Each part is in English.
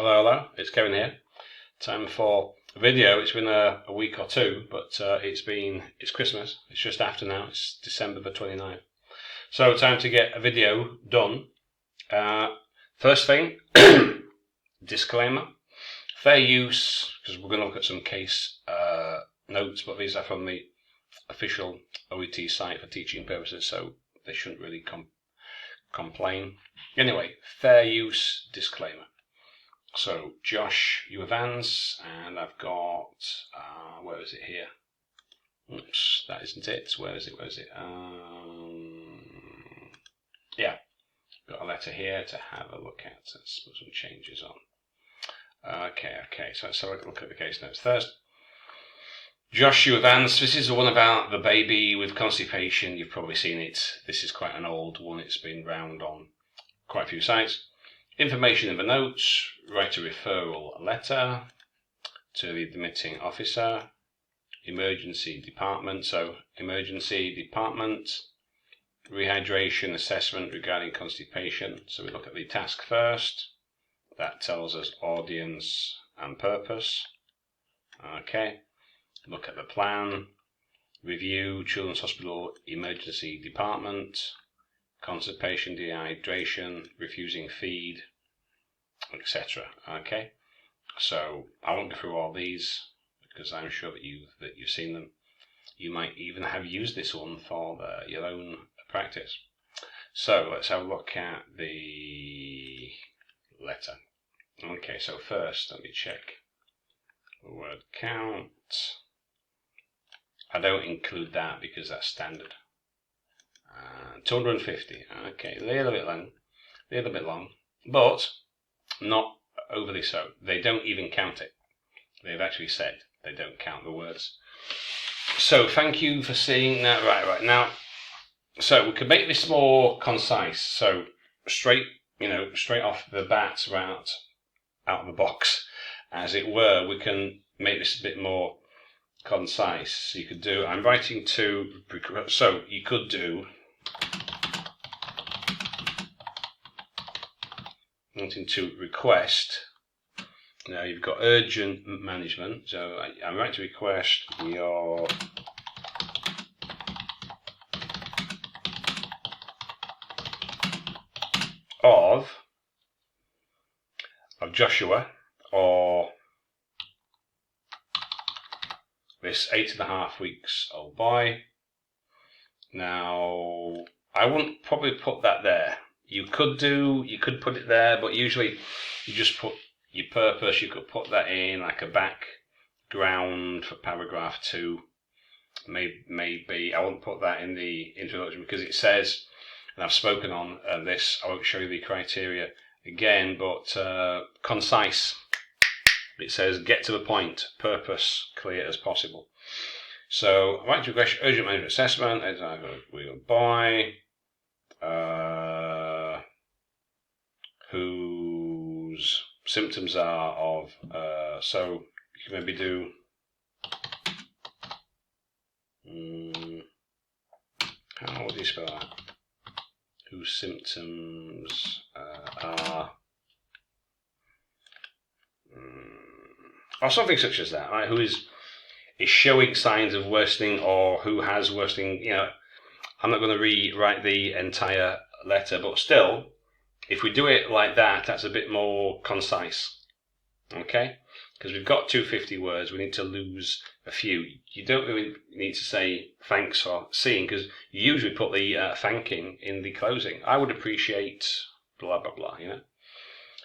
Hello, it's Kevin here. Time for a video. It's been a week or two, but it's Christmas. It's just after now. It's December the 29th. So time to get a video done. First thing, disclaimer. Fair use, because we're going to look at some case notes, but these are from the official OET site for teaching purposes, so they shouldn't really complain. Anyway, fair use disclaimer. So, Joshua Vance, and I've got, where is it here? Oops, that isn't it. Where is it? Yeah, got a letter here to have a look at. Let's put some changes on. Okay, so let's have a look at the case notes first. Joshua Vance, this is the one about the baby with constipation. You've probably seen it. This is quite an old one. It's been round on quite a few sites. Information in the notes. Write a referral letter to the admitting officer. Emergency department. So, emergency department. Rehydration assessment regarding constipation. So we look at the task first. That tells us audience and purpose. Okay. Look at the plan. Review Children's Hospital Emergency Department. Constipation, dehydration, refusing feed, etc. Okay. So I won't go through all these because I'm sure that you've seen them. You might even have used this one for your own practice. So let's have a look at the letter. Okay, so first let me check the word count. I don't include that because that's standard. 250. Okay, a little bit long, but not overly so. They don't even count it. They've actually said they don't count the words. So thank you for seeing that. Right now. So we can make this more concise. So straight off the bat, out of the box, as it were, we can make this a bit more concise. So you could do. I'm writing to. So you could do. Wanting to request. Now you've got urgent management. So I'm writing to request your of Joshua or this 8.5 weeks old boy. Now I wouldn't probably put that there. You could put it there, but usually you just put your purpose. You could put that in like a background for paragraph 2. Maybe I won't put that in the introduction because it says, and I've spoken on this. I won't show you the criteria again, but concise. It says get to the point, purpose clear as possible. So right to request urgent management assessment. We go by. Whose symptoms are of, so you can maybe do, how would you spell that? Whose symptoms are, or something such as that, right? Who is showing signs of worsening or who has worsening, I'm not going to rewrite the entire letter, but still, if we do it like that, that's a bit more concise, okay? Because we've got 250 words, we need to lose a few. You don't really need to say thanks for seeing, because you usually put the thanking in the closing. I would appreciate blah, blah, blah,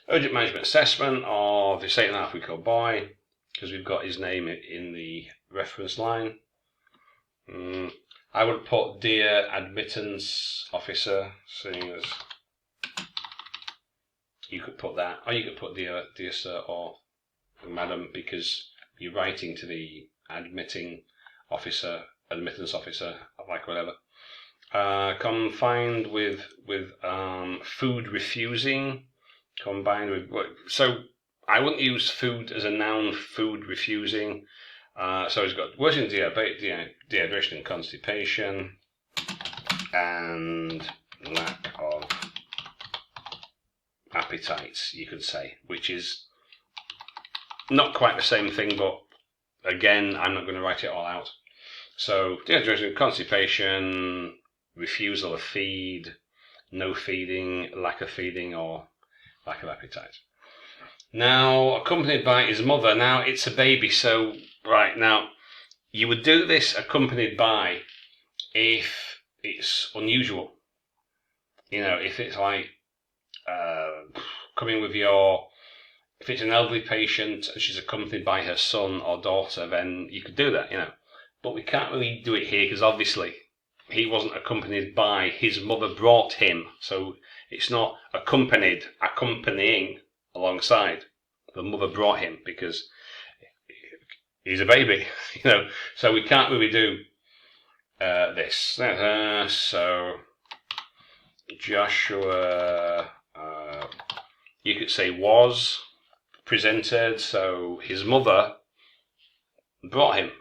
Urgent management assessment of this 8.5 week old boy, because we've got his name in the reference line. I would put dear admittance officer, seeing as you could put that, or you could put dear sir or madam, because you're writing to the admittance officer, like whatever. Confined with food refusing, combined with, so I wouldn't use food as a noun, food refusing. So it's got worsening dehydration and constipation, and lack of appetites, you could say, which is not quite the same thing, but again, I'm not going to write it all out. So, dehydration, constipation, refusal of feed, no feeding, lack of feeding, or lack of appetite. Now, accompanied by his mother. Now, it's a baby, so, right, now, you would do this accompanied by if it's unusual. You know, if it's like coming with your, if it's an elderly patient and she's accompanied by her son or daughter, then you could do that, you know. But we can't really do it here because obviously he wasn't accompanied by, his mother brought him. So it's not accompanying alongside. The mother brought him because he's a baby, you know. So we can't really do this. So Joshua, you could say was presented. So his mother brought him,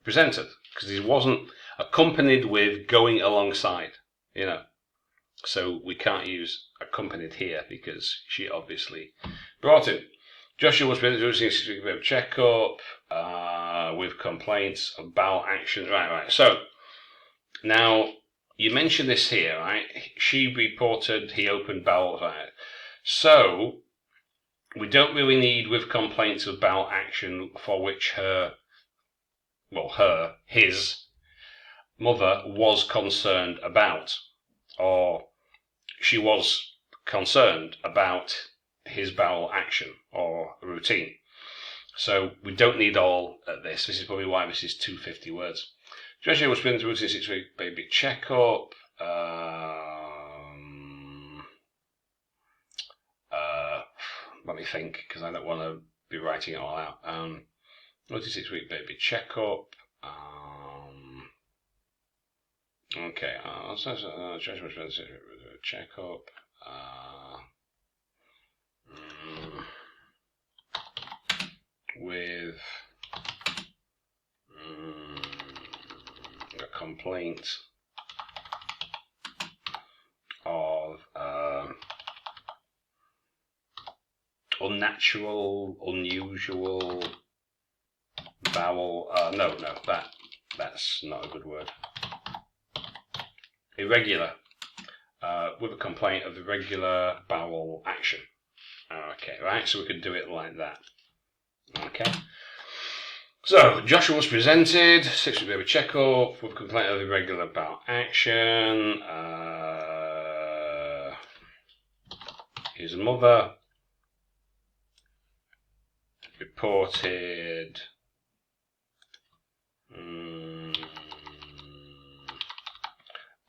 presented, because he wasn't accompanied with going alongside, you know. So we can't use accompanied here because she obviously brought him. Joshua was doing a checkup with complaints of bowel action. Right. So now you mentioned this here, right? She reported he opened bowel. Right? So we don't really need with complaints of bowel action for which his mother was concerned about, or she was concerned about his bowel action or routine. So we don't need all of this. This is probably why this is 250 words. Joshua was been to routine 6-week baby checkup. Let me think, because I don't want to be writing it all out. Routine 6-week baby checkup. Okay. Joshua was been to checkup. With a complaint of unnatural, unusual bowel. No, that's not a good word. Irregular. With a complaint of irregular bowel action. Okay, right. So we could do it like that. Okay. So Joshua was presented, 6-week baby checkup with complaint of irregular bowel action. His mother reported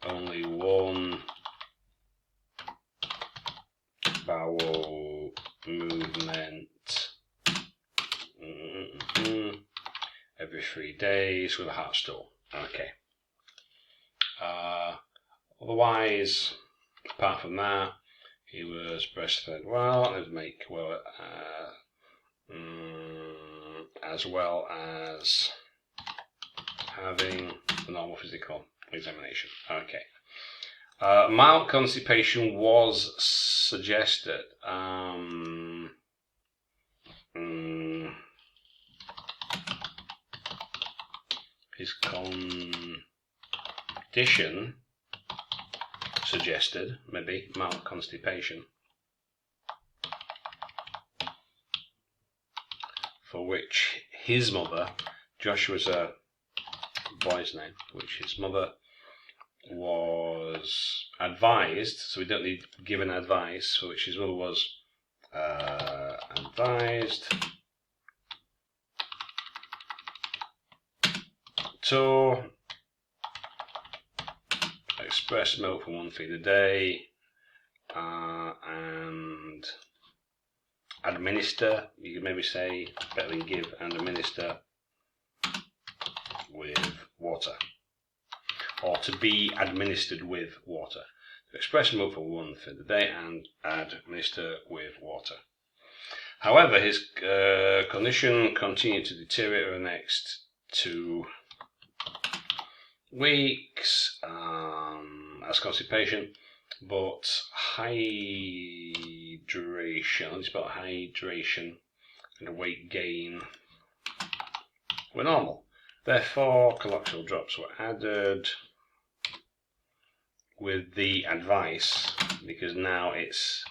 only one bowel movement every 3 days with a heart stool. Okay. Otherwise, apart from that, he was breastfed well. Let's make as well as having a normal physical examination. Okay. Mild constipation was suggested. His condition suggested maybe mild constipation, for which his mother, Joshua's a boy's name, which his mother was advised, so we don't need given advice, for which his mother was advised to express milk for 1 feed a day and administer, you could maybe say, better than give, and administer with water, or to be administered with water. To express milk for 1 feed a day and administer with water. However, his condition continued to deteriorate over the next 2 weeks as constipation, but hydration, I'll spell hydration and a weight gain were normal. Therefore, colloquial drops were added with the advice, because now it's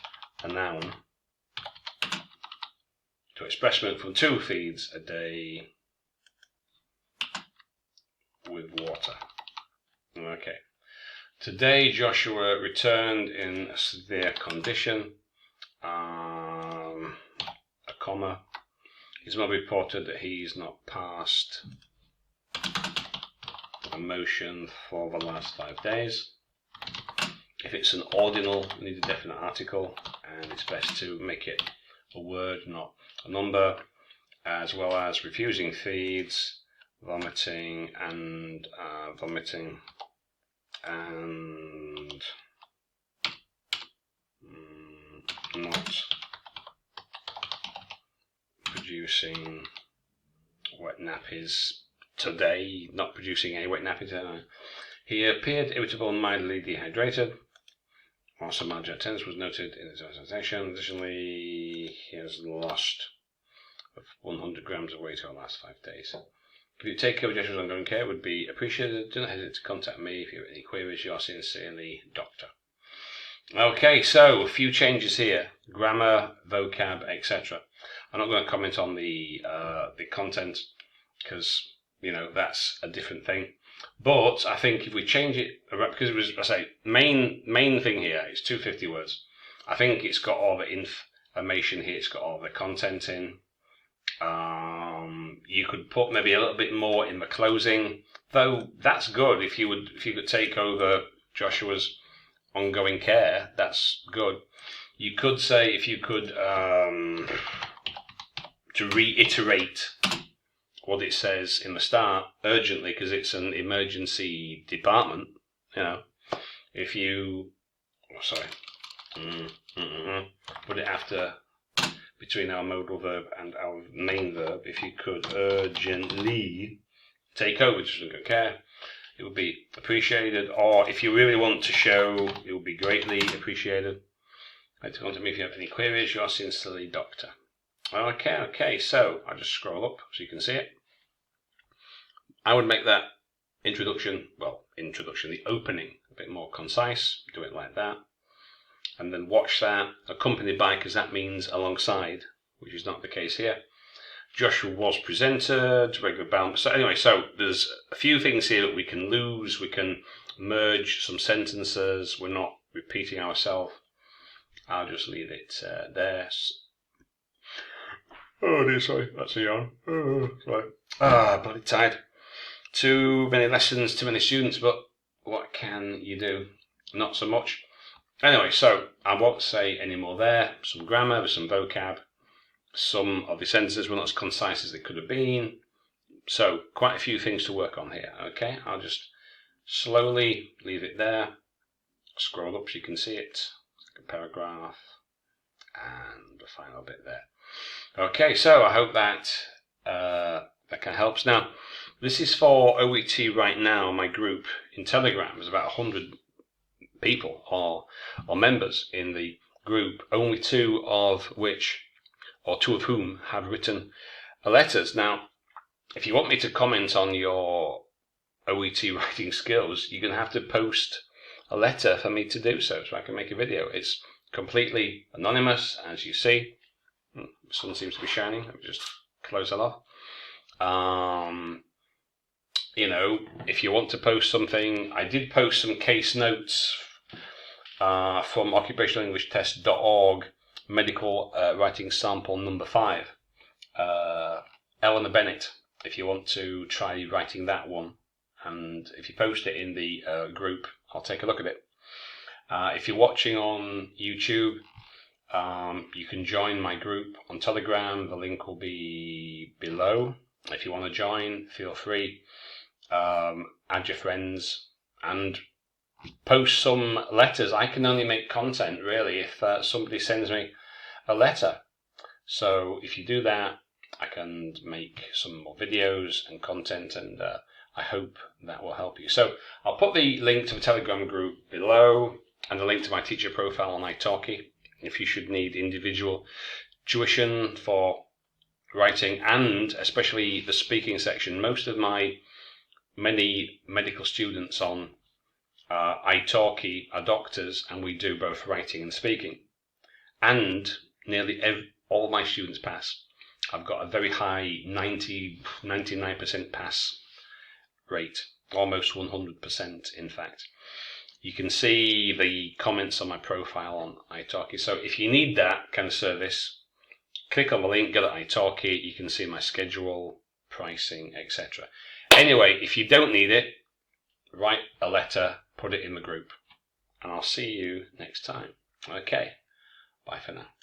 a noun, to express milk from 2 feeds a day with water. Okay. Today Joshua returned in a severe condition. A comma. His mother reported that he's not passed a motion for the last 5 days. If it's an ordinal, we need a definite article, and it's best to make it a word, not a number, as well as refusing feeds, vomiting and not producing wet nappies today, not producing any wet nappies today. He appeared irritable and mildly dehydrated. Also, mild attendance was noted in his organization. Additionally, he has lost 100 grams of weight over the last 5 days. If you take over Joshua's ongoing care, it would be appreciated. Do not hesitate to contact me if you have any queries. Yours sincerely, Doctor. Okay, so a few changes here: grammar, vocab, etc. I'm not going to comment on the content because that's a different thing. But I think if we change it, because it was, I say, main thing here is 250 words. I think it's got all the information here. It's got all the content in. You could put maybe a little bit more in the closing, though. That's good if you could take over Joshua's ongoing care. That's good. You could say, if you could, to reiterate what it says in the start urgently, because it's an emergency department. If you, put it after, between our modal verb and our main verb. If you could urgently take over just good care, it would be appreciated. Or if you really want to show, it would be greatly appreciated. Like to contact me if you have any queries. Yours sincerely, Doctor. Okay, so I'll just scroll up so you can see it. I would make that introduction, the opening, a bit more concise. Do it like that. And then watch that, accompanied by, because that means alongside, which is not the case here. Joshua was presented, regular balance. So anyway, so there's a few things here that we can lose. We can merge some sentences. We're not repeating ourselves. I'll just leave it there. Oh dear, sorry, that's a yawn. Sorry. Bloody tired. Too many lessons, too many students, but what can you do? Not so much. Anyway, so I won't say any more there. Some grammar, some vocab. Some of the sentences were not as concise as they could have been. So quite a few things to work on here. Okay, I'll just slowly leave it there. Scroll up so you can see it. Like a paragraph. And the final bit there. Okay, so I hope that that kind of helps. Now, this is for OET right now. My group in Telegram. There's about 100 people or members in the group, only two of whom have written letters. Now, if you want me to comment on your OET writing skills, you're going to have to post a letter for me to do so I can make a video. It's completely anonymous, as you see. The sun seems to be shining. Let me just close that off. If you want to post something, I did post some case notes from occupationalenglish.test.org, medical writing sample number 5. Eleanor Bennett, if you want to try writing that one, and if you post it in the group, I'll take a look at it. If you're watching on YouTube, you can join my group on Telegram. The link will be below. If you want to join, feel free. Add your friends and post some letters. I can only make content really if somebody sends me a letter. So if you do that, I can make some more videos and content, and I hope that will help you. So I'll put the link to the Telegram group below and the link to my teacher profile on italki if you should need individual tuition for writing, and especially the speaking section. Most of my many medical students on italki are doctors, and we do both writing and speaking. And nearly all my students pass. I've got a very high 99% pass rate, almost 100% in fact. You can see the comments on my profile on italki. So if you need that kind of service, click on the link, go to italki. You can see my schedule, pricing, etc. Anyway, if you don't need it, write a letter, put it in the group, and I'll see you next time. Okay, bye for now.